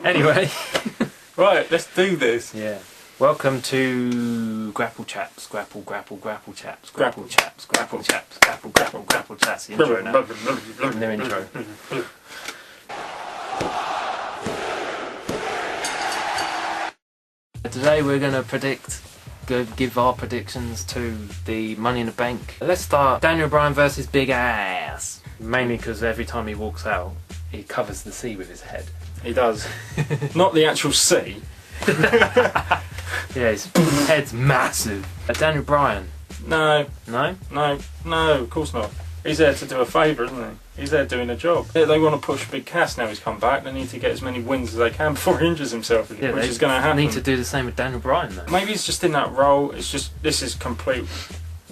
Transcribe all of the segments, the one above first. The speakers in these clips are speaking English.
Anyway. Right, let's do this. Yeah. Welcome to Grapple Chaps. Grapple Chaps. Grapple Chaps. Grapple Chats. Grapple Chats. The intro now. New intro. Today we're going to give our predictions to the Money in the Bank. Let's start Daniel Bryan versus Big Ass. Mainly because every time he walks out, he covers the C with his head. He does. Not the actual C. Yeah, his head's massive. Daniel Bryan. No. No? No, of course not. He's there to do a favour, isn't he? He's there doing a job. They want to push Big Cass now he's come back. They need to get as many wins as they can before he injures himself again, Yeah, which is going to happen. Need to do the same with Daniel Bryan though. Maybe he's just in that role. It's just, this is complete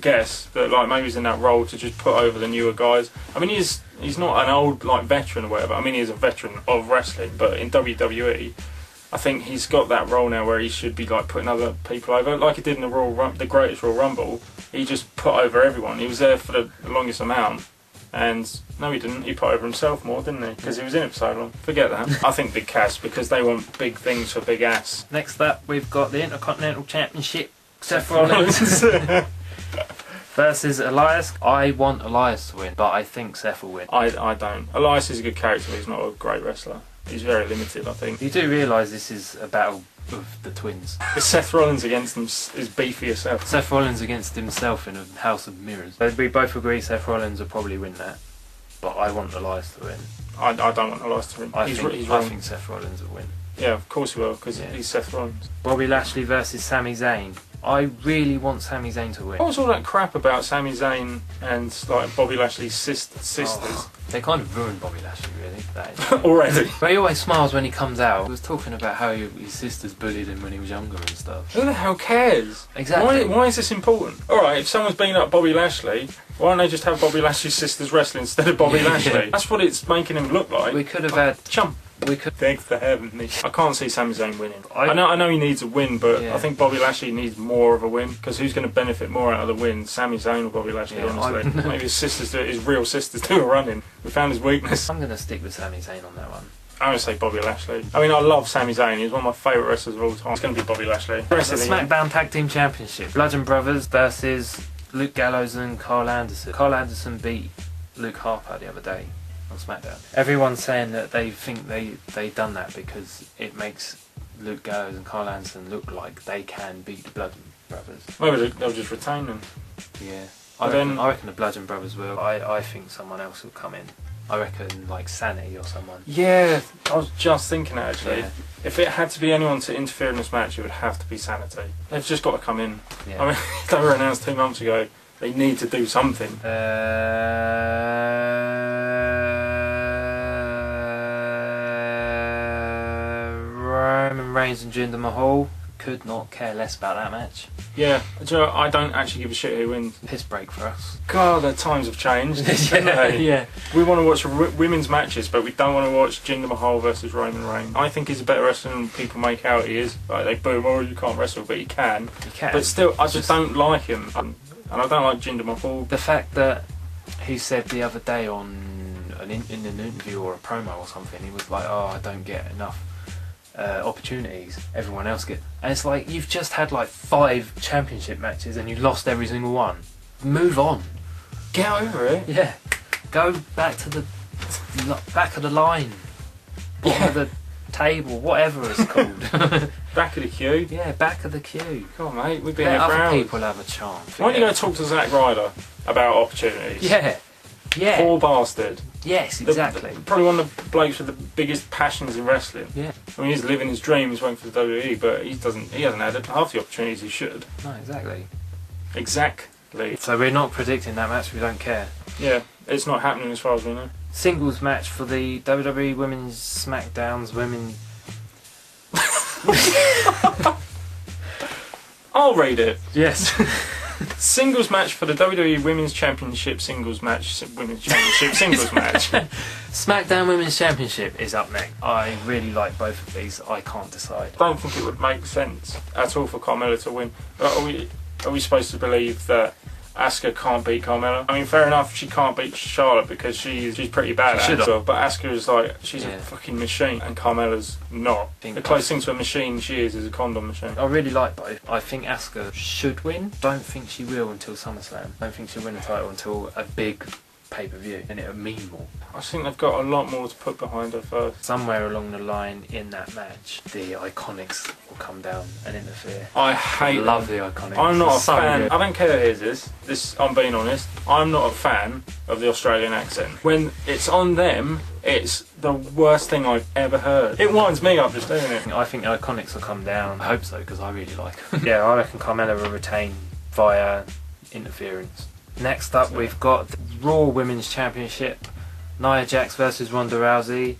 guess, but like maybe he's in that role to just put over the newer guys. I mean, he's not an old like veteran or whatever. I mean, he is a veteran of wrestling, but in WWE, I think he's got that role now where he should be like putting other people over, like he did in the Greatest Royal Rumble. He just put over everyone. He was there for the longest amount, and no, he didn't. He put over himself more, didn't he? Because he was in it for so long. Forget that. I think Big Cass, because they want big things for Big Ass. Next up, we've got the Intercontinental Championship. Seth Rollins versus Elias. I want Elias to win, but I think Seth will win. I don't. Elias is a good character, but he's not a great wrestler. He's very limited, I think. You do realise this is a battle of the twins. It's Seth Rollins against his beefier self. Seth Rollins against himself in a house of mirrors. We both agree Seth Rollins will probably win that, but I want Elias to win. I don't want Elias to win. I think Seth Rollins will win. Yeah, of course he will, because he's Seth Rollins. Bobby Lashley versus Sami Zayn. I really want Sami Zayn to win. What was all that crap about Sami Zayn and like Bobby Lashley's sisters? Oh, they kind of ruined Bobby Lashley, really. Already. But he always smiles when he comes out. He was talking about how his sisters bullied him when he was younger and stuff. Who the hell cares? Exactly. Why is this important? Alright, if someone's beating up Bobby Lashley, why don't they just have Bobby Lashley's sisters wrestle instead of Bobby Lashley? That's what it's making him look like. We could have had... Chump. Thanks for having me. I can't see Sami Zayn winning. I know he needs a win, but I think Bobby Lashley needs more of a win, because who's going to benefit more out of the win? Sami Zayn or Bobby Lashley, honestly. Maybe his real sisters do a running. We found his weakness. I'm going to stick with Sami Zayn on that one. I'm going to say Bobby Lashley. I mean, I love Sami Zayn. He's one of my favourite wrestlers of all time. It's going to be Bobby Lashley. The SmackDown Tag Team Championship. Bludgeon Brothers versus Luke Gallows and Carl Anderson. Carl Anderson beat Luke Harper the other day on SmackDown. Everyone's saying that they think they done that because it makes Luke Gallows and Carl Anderson look like they can beat the Bludgeon Brothers. Maybe they'll just retain them. Yeah. I reckon the Bludgeon Brothers will. I think someone else will come in. I reckon like Sanity or someone. Yeah, I was just thinking that actually. Yeah. If it had to be anyone to interfere in this match, it would have to be Sanity. They've just got to come in. Yeah. I mean, they were announced 2 months ago. They need to do something. Roman Reigns and Jinder Mahal. Could not care less about that match. Yeah, do you know, I don't actually give a shit who wins. Piss break for us. God, the times have changed. Yeah. We want to watch women's matches, but we don't want to watch Jinder Mahal versus Roman Reigns. I think he's a better wrestler than people make out he is. Like, they boo him, oh, you can't wrestle, but he can. He can. But still, I just don't like him. And I don't like Jinder Mahal. The fact that he said the other day in an interview or a promo or something, he was like, oh, I don't get enough opportunities, everyone else gets, and it's like, you've just had like 5 championship matches and you lost every single one. Move on. Get over it. Yeah. Go back to the back of the line, bottom of the table, whatever it's called. Back of the queue. Yeah, back of the queue. Come on, mate, we've been Let here for other hours. people have a chance. Why don't you go talk to Zack Ryder about opportunities? Yeah. Poor bastard. Yes, exactly. Probably one of the blokes with the biggest passions in wrestling. Yeah. I mean, he's living his dreams, waiting for the WWE, but he hasn't had half the opportunities he should. No, exactly. Exactly. So we're not predicting that match, we don't care. Yeah, it's not happening as far as we know. Singles match for the WWE Women's SmackDown's Women... I'll read it. Yes. Singles match for the WWE Women's Championship singles match. Singles match. SmackDown Women's Championship is up next. I really like both of these. I can't decide. I don't think it would make sense at all for Carmella to win. Are we supposed to believe that Asuka can't beat Carmella. I mean, fair enough, she can't beat Charlotte because she's pretty bad at it. But Asuka is like, she's a fucking machine, and Carmella's not. The closest thing to a machine she is a condom machine. I really like both. I think Asuka should win. Don't think she will until SummerSlam. Don't think she'll win the title until a big pay-per-view, and it'll mean more. I think they've got a lot more to put behind her first. Somewhere along the line in that match, the Iconics will come down and interfere. I love the Iconics. I'm not a fan. Good. I don't care who it is. This, I'm being honest. I'm not a fan of the Australian accent. When it's on them, it's the worst thing I've ever heard. It winds me up just doing it. I think the Iconics will come down. I hope so, because I really like them. Yeah, I reckon Carmella will retain via interference. Next up, we've got the Raw Women's Championship. Nia Jax versus Ronda Rousey.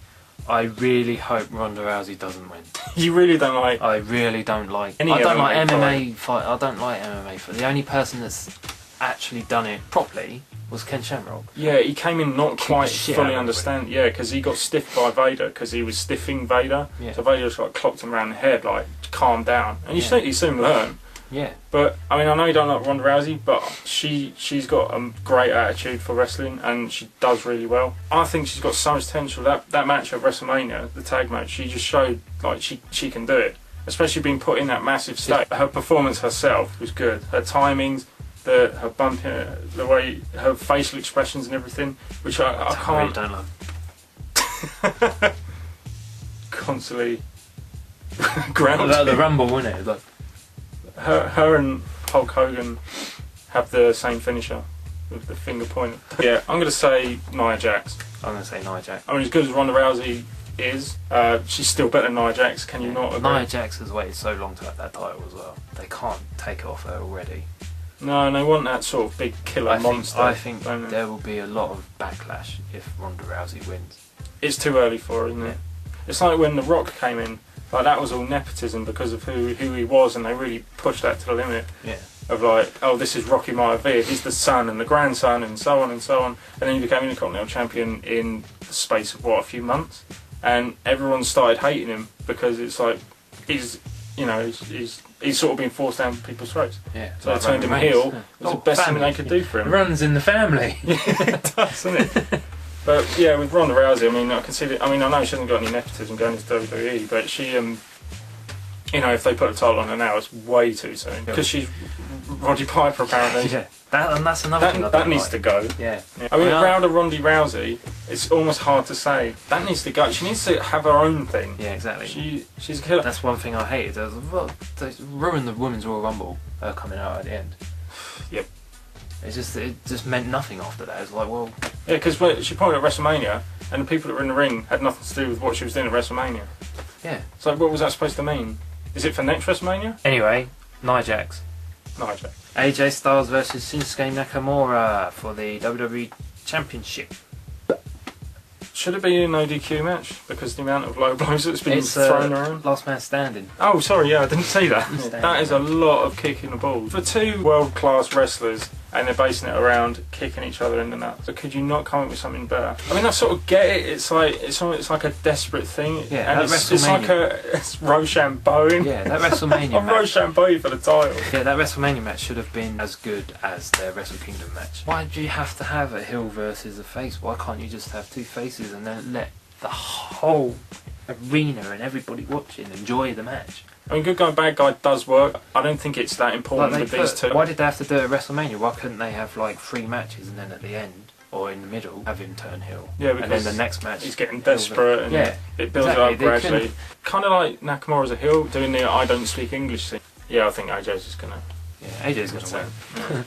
I really hope Ronda Rousey doesn't win. You really don't like? I really don't like. Any I don't like MMA MMA fight. I don't like MMA fight. The only person that's actually done it properly was Ken Shamrock. Yeah, he came in not quite shit fully out of understand. Yeah, because he got stiffed by Vader because he was stiffing Vader. Yeah. So Vader just like clocked him around the head, like calm down. And you soon learn. Yeah. But I mean, I know you don't like Ronda Rousey, but she's got a great attitude for wrestling, and she does really well. I think she's got so much potential. That match at WrestleMania, the tag match, she just showed like she can do it. Especially being put in that massive state. Her performance herself was good. Her timings, her bump, the way her facial expressions and everything, which I can't. I really don't love. Constantly grounded. The Rumble, wasn't it? Like, Her and Hulk Hogan have the same finisher with the finger point. Yeah, I'm going to say Nia Jax. I'm going to say Nia Jax. I mean, as good as Ronda Rousey is, she's still better than Nia Jax. Can you not agree? Nia Jax has waited so long to have that title as well. They can't take it off her already. No, and they want that sort of big killer monster. I think there will be a lot of backlash if Ronda Rousey wins. It's too early for her, isn't it? It's like when The Rock came in. Like, that was all nepotism because of who he was, and they really pushed that to the limit. Yeah. Of like, oh, this is Rocky Maivia, he's the son and the grandson, and so on and so on. And then he became Intercontinental Champion in the space of a few months, and everyone started hating him because it's like he's sort of being forced down people's throats. Yeah. So they turned him heel. It was the best thing they could do for him. It runs in the family. Yeah, it does, doesn't it? But yeah, with Ronda Rousey, I mean, I can see that. I mean, I know she hasn't got any nepotism going into WWE, but she, if they put a title on her now, it's way too soon because she's Roddy Piper apparently. Yeah, that's another thing. That needs to go. Yeah. I mean, Ronda Rousey, it's almost hard to say. That needs to go. She needs to have her own thing. Yeah, exactly. She's a killer. That's one thing I hated. They ruined the Women's Royal Rumble coming out at the end. Yep. It just meant nothing after that. It's like, well... Yeah, because she pointed at WrestleMania, and the people that were in the ring had nothing to do with what she was doing at WrestleMania. Yeah. So what was that supposed to mean? Is it for next WrestleMania? Anyway, Nia Jax. Nia Jax. AJ Styles versus Shinsuke Nakamura for the WWE Championship. Should it be an ODQ match? Because the amount of low blows that's been thrown around? Last man standing. Oh, sorry, I didn't say that. That is a lot of kicking the balls. For two world-class wrestlers, and they're basing it around kicking each other in the nuts. So could you not come up with something better? I mean, I sort of get it. It's like a desperate thing. Yeah, and it's like it's Rochambeau. Yeah, that WrestleMania match. Rochambeau for the title. Yeah, that WrestleMania match should have been as good as their Wrestle Kingdom match. Why do you have to have a heel versus a face? Why can't you just have two faces and then let the whole arena and everybody watching enjoy the match? I mean, good guy, bad guy does work. I don't think it's that important with these two. Why did they have to do it at WrestleMania? Why couldn't they have like 3 matches and then at the end or in the middle have him turn heel? Yeah, because and then the next match he's getting desperate and it builds up gradually. Kind of like Nakamura as a heel doing the I don't speak English thing. Yeah, I think AJ's just gonna. Yeah, AJ's gonna win. Yeah.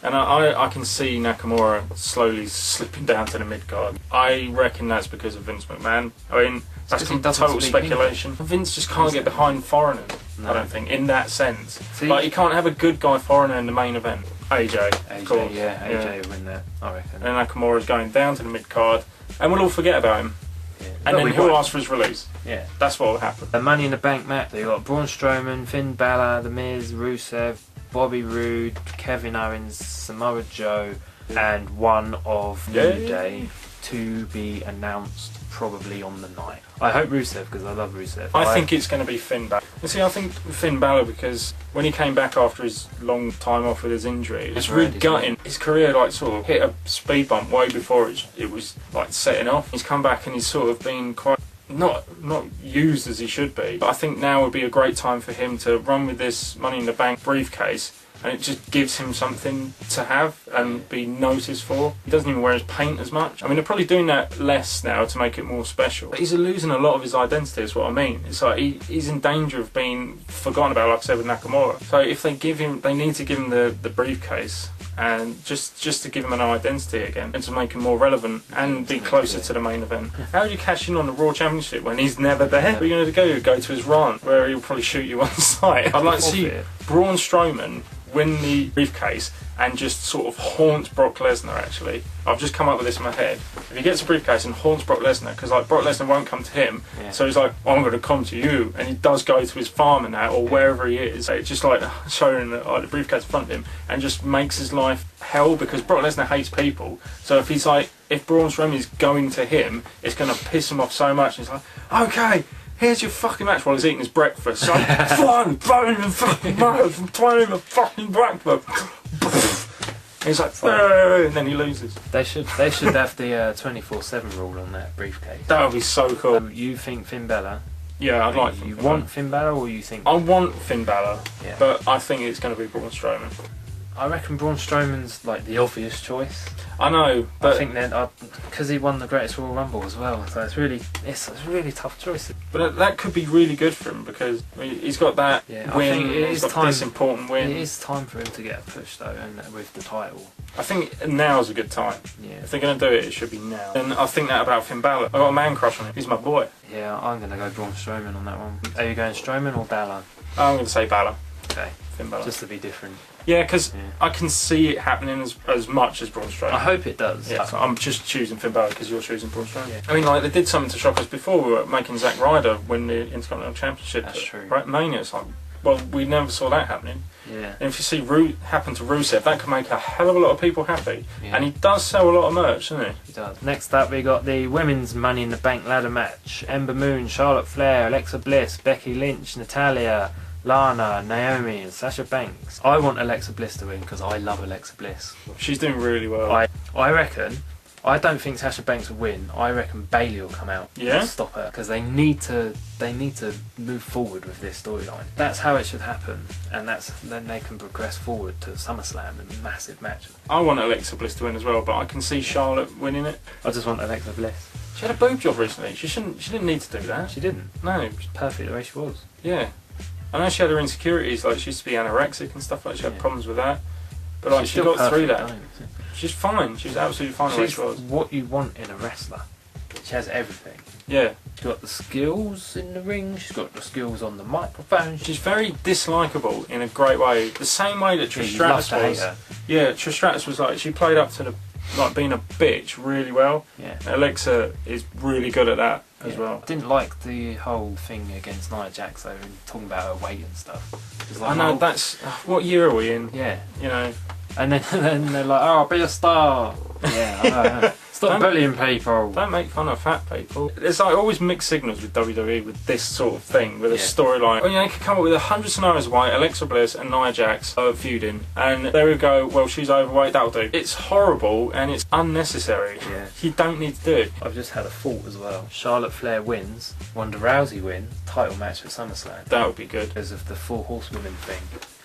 And I can see Nakamura slowly slipping down to the mid card. I reckon that's because of Vince McMahon. I mean, that's total speculation. Vince just can't get behind foreigners, I don't think, in that sense. Like, you can't have a good guy foreigner in the main event. AJ, of course. Yeah, AJ will win that, I reckon. And Nakamura's going down to the mid card, and we'll all forget about him. Yeah. And then he'll ask for his release. Yeah. That's what will happen. The Money in the Bank match, they got Braun Strowman, Finn Balor, The Miz, Rusev, Bobby Roode, Kevin Owens, Samoa Joe, and one of New Day to be announced probably on the night. I hope Rusev, because I love Rusev. I think it's going to be Finn Balor. You see, I think Finn Balor, because when he came back after his long time off with his injury, it was really gutting. His career like sort of hit a speed bump way before it was like setting off. He's come back and he's sort of been quite not used as he should be. But I think now would be a great time for him to run with this Money in the Bank briefcase, and it just gives him something to have and be noticed for. He doesn't even wear his paint as much. I mean, they're probably doing that less now to make it more special. But he's losing a lot of his identity, is what I mean. It's like he's in danger of being forgotten about, like I said with Nakamura. So if they need to give him the briefcase, and just to give him an identity again, and to make him more relevant and be closer to the main event. How do you cash in on the Raw Championship when he's never there? What are you going to do? Go to his rant where he'll probably shoot you on sight? I'd like to see Braun Strowman win the briefcase and just sort of haunt Brock Lesnar. Actually, I've just come up with this in my head. If he gets a briefcase and haunts Brock Lesnar, because like Brock Lesnar won't come to him, so he's like, I'm going to come to you, and he does go to his farm and that, or wherever he is. It's just like showing the briefcase in front of him, and just makes his life hell, because Brock Lesnar hates people. So if he's like, if Braun Strowman is going to him, it's going to piss him off so much. And he's like, okay, here's your fucking match, while he's eating his breakfast. So I'm throwing the fucking mouth, I'm throwing the fucking breakfast. And he's like, and then he loses. They should have the 24/7 rule on that briefcase. That would be so cool. So you think Finn Balor? Yeah, I'd like. You want Finn Balor, or you think? I want Finn Balor, yeah. But I think it's going to be Braun Strowman. I reckon Braun Strowman's like the obvious choice. I know, but I think then because he won the Greatest Royal Rumble as well, so it's a really tough choice. But that could be really good for him, because he's got that win. He's got this important win. It is time for him to get a push though, and with the title. I think now's a good time. Yeah. If they're going to do it, it should be now. And I think that about Finn Balor. I've got a man crush on him. He's my boy. Yeah, I'm going to go Braun Strowman on that one. Are you going Strowman or Balor? I'm going to say Balor. Okay. Finn Balor. Just to be different. Yeah, because I can see it happening as much as Braun Strowman. I hope it does. Yeah, so I'm just choosing Finn Balor because you're choosing Braun Strowman. Yeah. I mean, like, they did something to shock us before. We were making Zack Ryder win the Intercontinental Championship. That's true. Right, Mania. It's like, well, we never saw that happening. Yeah. And if you see happen to Rusev, that could make a hell of a lot of people happy. Yeah. And he does sell a lot of merch, doesn't he? He does. Next up, we got the Women's Money in the Bank ladder match. Ember Moon, Charlotte Flair, Alexa Bliss, Becky Lynch, Natalya, Lana, Naomi and Sasha Banks. I want Alexa Bliss to win because I love Alexa Bliss. She's doing really well. I reckon, I don't think Sasha Banks will win. I reckon Bayley will come out and stop her, because they need to move forward with this storyline. That's how it should happen, and then they can progress forward to SummerSlam and massive match. I want Alexa Bliss to win as well, but I can see Charlotte winning it. I just want Alexa Bliss. She had a boob job recently. She didn't need to do that. She didn't. No. She's perfect the way she was. Yeah. I know she had her insecurities, like she used to be anorexic and stuff like that. She had problems with that. But like she got through that. She's fine. She's absolutely fine the way she was. What you want in a wrestler. She has everything. Yeah. She's got the skills in the ring, she's got the skills on the microphone. She's very dislikable in a great way. The same way that Trish Stratus was. Yeah, Trish Stratus was like, she played up to being a bitch really well. Yeah. Alexa is really good at that as well. I didn't like the whole thing against Nia Jax though, and talking about her weight and stuff. Like, I know, that's... What year are we in? Yeah. You know. And then they're like, oh, be a star. Yeah, I know. Stop bullying people. Don't make fun of fat people. There's like always mixed signals with WWE with this sort of thing, with a storyline. Well, they could come up with 100 scenarios why Alexa Bliss and Nia Jax are feuding, and there we go, well, she's overweight, that'll do. It's horrible and it's unnecessary. Yeah. You don't need to do it. I've just had a thought as well. Charlotte Flair wins, Ronda Rousey win, title match at SummerSlam. That would be good. Because of the 4 Horsewomen thing.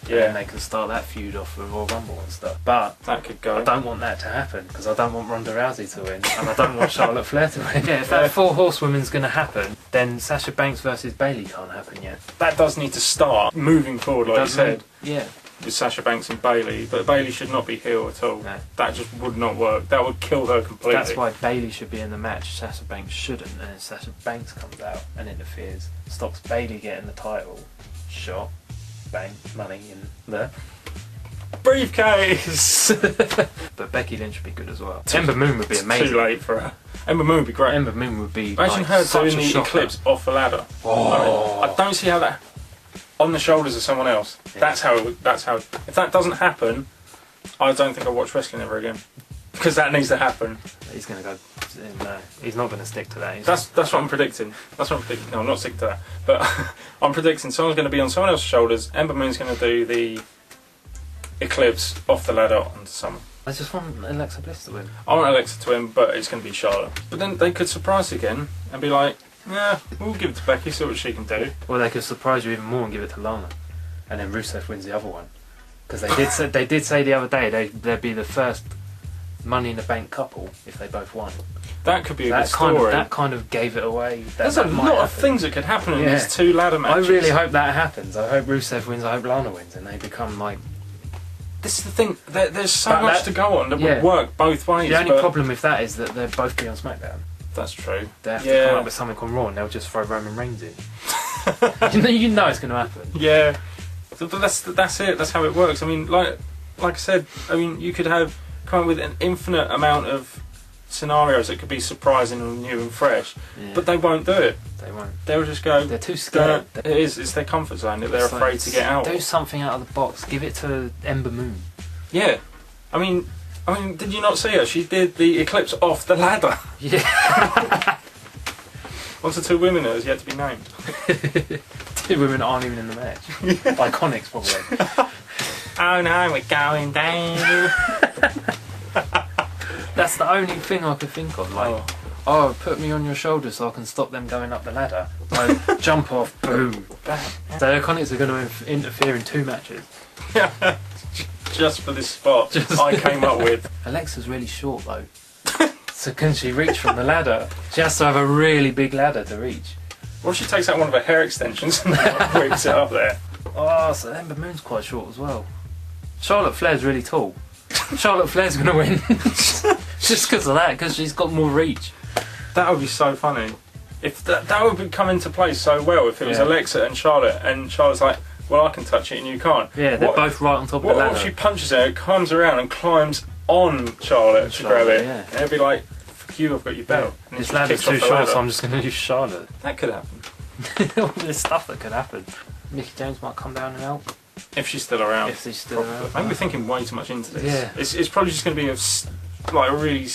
Yeah. And they can start that feud off with Royal Rumble and stuff. But that could go. I don't want that to happen because I don't want Ronda Rousey to win and I don't want Charlotte Flair to win. Yeah, if that 4 Horsewomen's going to happen, then Sasha Banks versus Bayley can't happen yet. That does need to start moving forward, like you said. Yeah. With Sasha Banks and Bayley, but Bayley should not be heel at all. No. That just would not work. That would kill her completely. That's why Bayley should be in the match. Sasha Banks shouldn't, and then Sasha Banks comes out and interferes, stops Bayley getting the title shot. Bang, money in there. Briefcase! But Becky Lynch would be good as well. Ember Moon would be amazing. Too late for her. Ember Moon would be great. Ember Moon would be imagine her doing the eclipse off a ladder. Oh. I don't see how that... On the shoulders of someone else. Yeah. That's how... If that doesn't happen, I don't think I'll watch wrestling ever again. Because that needs to happen. He's going to go he's not going to stick to that. That's what I'm predicting. That's what I'm predicting. No, I'm not sticking to that. But I'm predicting someone's going to be on someone else's shoulders. Ember Moon's going to do the Eclipse off the ladder onto someone. I just want Alexa Bliss to win. I want Alexa to win, but it's going to be Charlotte. But then they could surprise again and be like, yeah, we'll give it to Becky, see what she can do. Or they could surprise you even more and give it to Lana, and then Rusev wins the other one. Because they did say the other day they'd be the first Money in the Bank couple if they both won. That could be a good story. That kind of gave it away. There's a lot of things that could happen in these two ladder matches. I really hope that happens. I hope Rusev wins. I hope Lana wins, and they become like. This is the thing. There's so much to go on that would work both ways. The only problem with that is that they'll both be on SmackDown. That's true. They have to come up with something on Raw, and they'll just throw Roman Reigns in. you know it's going to happen. Yeah, but that's it. That's how it works. I mean, like I said, I mean, you could come up with an infinite amount of scenarios that could be surprising and new and fresh, but they won't do it. They won't. They'll just go. They're too scared. It's their comfort zone that they're afraid to get out. Do something out of the box. Give it to Ember Moon. Yeah, I mean, did you not see her? She did the Eclipse off the ladder. Yeah. What's the two women that has yet to be named? Two women aren't even in the match. Iconics, probably. Oh no, we're going down. That's the only thing I could think of. Like, oh, put me on your shoulder so I can stop them going up the ladder. Like, jump off, boom, bam. So the Iconics are going to interfere in 2 matches. Just for this spot I came up with. Alexa's really short though. So can she reach from the ladder? She has to have a really big ladder to reach. What if she takes out one of her hair extensions and whips it up there? Oh, so Ember Moon's quite short as well. Charlotte Flair's really tall. Charlotte Flair's going to win. Just because of that, because she's got more reach. That would be so funny. If that would come into play so well if it was Alexa and Charlotte's like, well, I can touch it and you can't. Yeah, they're both right on top of the ladder. What if she punches her, comes around and climbs on Charlotte to grab it? Yeah. And it'd be like, fuck you, I've got your belt. Yeah. This ladder's too short, so I'm just going to use Charlotte. That could happen. All this stuff that could happen. Mickey James might come down and help. If she's still around. If she's still around. Maybe we're thinking way too much into this. Yeah. It's probably just going to be a really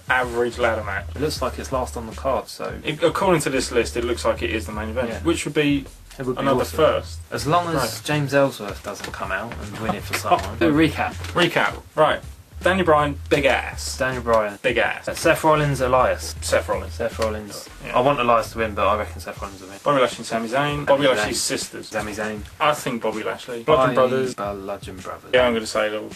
average ladder match. It looks like it's last on the card, so... According to this list, it looks like it is the main event, which would be another awesome. first. As long as James Ellsworth doesn't come out and win it for someone. Do a recap. Right. Daniel Bryan, big ass. Daniel Bryan. Big ass. Seth Rollins, Elias. Seth Rollins. Yeah. I want Elias to win, but I reckon Seth Rollins will win. Bobby Lashley and Sami Zayn. Bobby Lashley's sisters. Sami Zayn. I think Bobby Lashley. Bludgeon Brothers. Bludgeon Brothers. Yeah, I'm going to say that.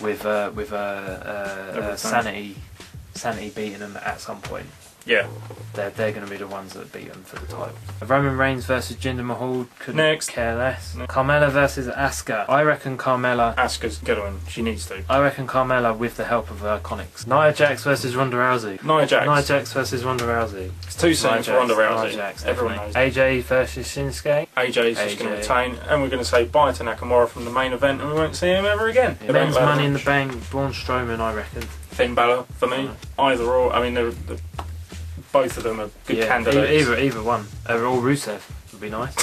With Sanity beating them at some point. Yeah. They're going to be the ones that beat them for the title. Roman Reigns versus Jinder Mahal, couldn't care less. Carmella versus Asuka. I reckon Carmella. Asuka's going to win. She needs to. I reckon Carmella with the help of Iconics. Nia Jax versus Ronda Rousey. Nia Jax versus Ronda Rousey. It's too soon for Ronda Rousey. Jax, everyone knows. AJ versus Shinsuke. AJ's just going to retain, and we're going to say bye to Nakamura from the main event, and we won't see him ever again. Yeah, men's Money in the Bank, Braun Strowman, I reckon. Finn Balor for me. Either or. I mean, both of them are good candidates. Either one. Or Rusev would be nice.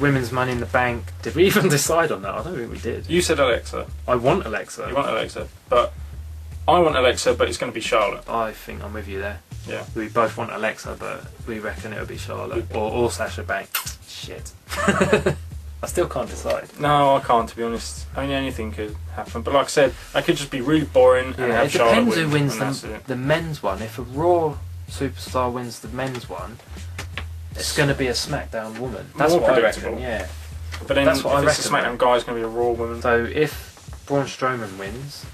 Women's Money in the Bank. Did we even decide on that? I don't think we did. You said Alexa. I want Alexa. You want Alexa, but I want Alexa, but it's going to be Charlotte. I think I'm with you there. Yeah. We both want Alexa, but we reckon it'll be Charlotte or Sasha Banks. Shit. I still can't decide. No, I can't, to be honest. I mean, anything could happen. But like I said, I could just be really boring and have Charlotte win. It depends who wins the men's one. If a Raw superstar wins the men's one, it's going to be a SmackDown woman. That's what I reckon, yeah. But then that's what if it's a SmackDown guy, it's going to be a Raw woman. So if Braun Strowman wins,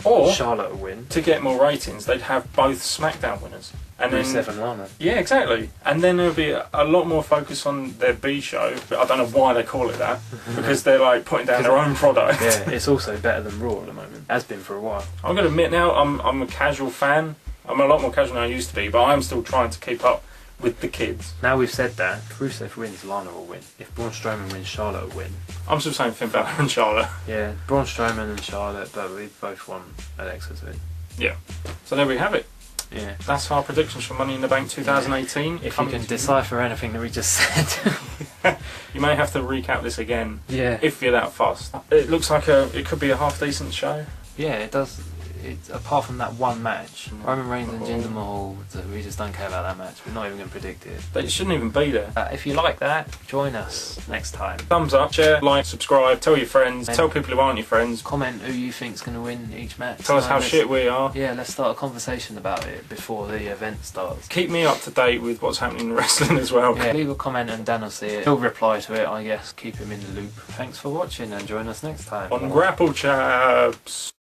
or Charlotte will win. To get more ratings, they'd have both SmackDown winners. And Rusev and Lana. Yeah, exactly. And then there'll be a lot more focus on their B show. But I don't know why they call it that. Because they're like putting down their own product. Yeah, it's also better than Raw at the moment. Has been for a while. I'm going to admit now, I'm a casual fan. I'm a lot more casual than I used to be. But I'm still trying to keep up with the kids. Now we've said that, if Rusev wins, Lana will win. If Braun Strowman wins, Charlotte will win. I'm still saying Finn Balor and Charlotte. Yeah, Braun Strowman and Charlotte, but we both want Alexa to win. Yeah. So there we have it. Yeah. That's our predictions for Money in the Bank 2018. If you can decipher anything that we just said. You may have to recap this again. Yeah. If you're that fussed. It looks like it could be a half decent show. Yeah, it does. it's apart from that one match, Roman Reigns and Jinder Mahal, we just don't care about that match. We're not even going to predict it. They shouldn't even be there. If you like that, join us next time. Thumbs up, share, like, subscribe, tell your friends, tell people who aren't your friends. Comment who you think's going to win each match. Tell us how shit we are. Yeah, let's start a conversation about it before the event starts. Keep me up to date with what's happening in wrestling as well. Yeah, leave a comment and Dan will see it. He'll reply to it, I guess. Keep him in the loop. Thanks for watching and join us next time. On Grapple Chaps.